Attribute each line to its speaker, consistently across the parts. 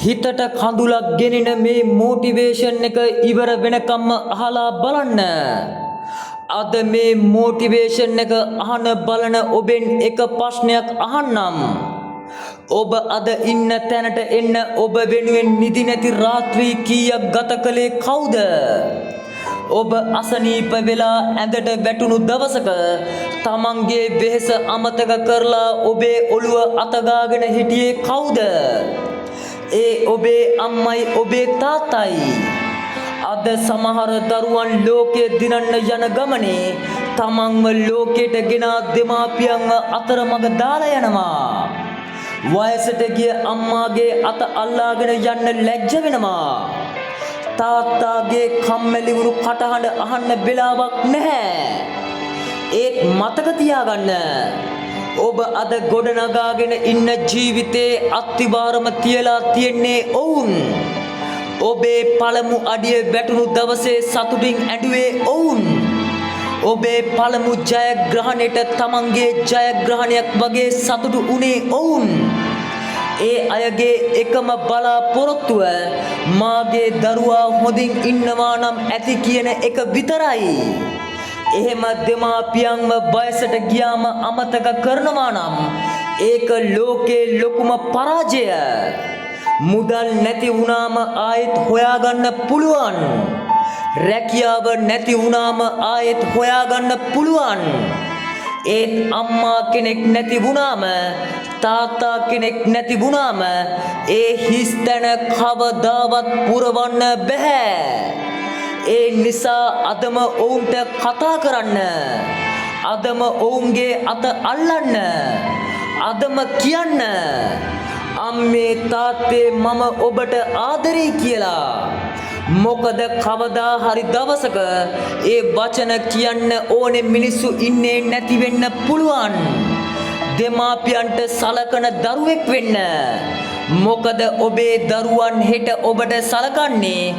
Speaker 1: හිතට කඳුලක් ගෙනෙන මේ මොටිවේෂන් එක ඉවර වෙනකම්ම අහලා බලන්න. අද මේ මොටිවේෂන් එක අහන බලන ඔබෙන් එක ප්‍රශ්නයක් අහන්නම්. ඔබ අද ඉන්න තැනට එන්න ඔබ වෙනුවෙන් නිදි නැති රාත්‍රී කීයක් ගත කළේ කවුද? ඔබ අසනීප වෙලා ඇඳට වැටුණු දවසක තමන්ගේ වෙහෙස අමතක කරලා ඔබේ ඔළුව අතගාගෙන හිටියේ කවුද? ඒ ඔබේ අම්මයි ඔබේ තාත්තයි. අද සමහර දරුවන් ලෝකයේ දිනන්න යන ගමනේ තමන්ව ලෝකයට ගෙනා දෙමාපියන්ව අතරමඟ දාලා යනවා. වයසට ගිය අම්මාගේ අත අල්ලාගෙන යන්න ලැජ්ජ වෙනවා. තාත්තාගේ කම්මැලි වුණු කටහඬ අහන්න වෙලාවක් නැහැ. ඒත් මතක තියාගන්න, ඔබ අද ගොඩනගාගෙන ඉන්න ජීවිතේ අත්තිවාරම තියලා තියෙන්නේ ඔවුන්. ඔබේ පළමු අඩිය වැටුණු දවසේ සතුටින් ඇඬුවේ ඔවුන්. ඔබේ පළමු ජයග්‍රහණයට තමන්ගේ ජයග්‍රහණයක් වගේ සතුටු වුණේ ඔවුන්. ඒ අයගේ එකම බලාපොරොත්තුව මාගේ දරුවා හොඳින් ඉන්නවා නම් ඇති කියන එක විතරයි. එහෙම දෙමාපියන්ව වයසට ගියාම අමතක කරනවා නම් ඒක ලෝකේ ලොකුම පරාජය. මුදල් නැති වුණාම ආයෙත් හොයාගන්න පුළුවන්. රැකියාව නැති වුණාම ආයෙත් හොයාගන්න පුළුවන්. ඒත් අම්මා කෙනෙක් නැති වුණාම, තාත්තා කෙනෙක් නැති වුණාම ඒ හිස්තැන කවදාවත් පුරවන්න බෑ. ඒ නිසා අදම ඔවුන්ට කතා කරන්න. අදම ඔවුන්ගේ අත අල්ලන්න. අදම කියන්න, අම්මේ තාත්තේ මම ඔබට ආදරෙයි කියලා. මොකද කවදා හරි දවසක ඒ වචන කියන්න ඕනේ මිනිස්සු ඉන්නේ නැති වෙන්න පුළුවන්. දෙමාපියන්ට සලකන දරුවෙක් වෙන්න. මොකද ඔබේ දරුවන් හෙට ඔබට සලකන්නේ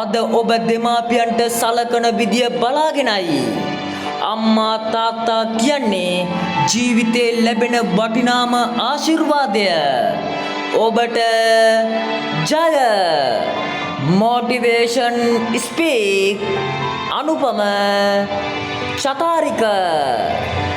Speaker 1: අද ඔබ දෙමාපියන්ට සලකන විදිය බලාගෙනයි. අම්මා තාත්තා කියන්නේ ජීවිතේ ලැබෙන වටිනාම ආශිර්වාදය. ඔබට ජය. Motivation Speak Anupama Chatarika.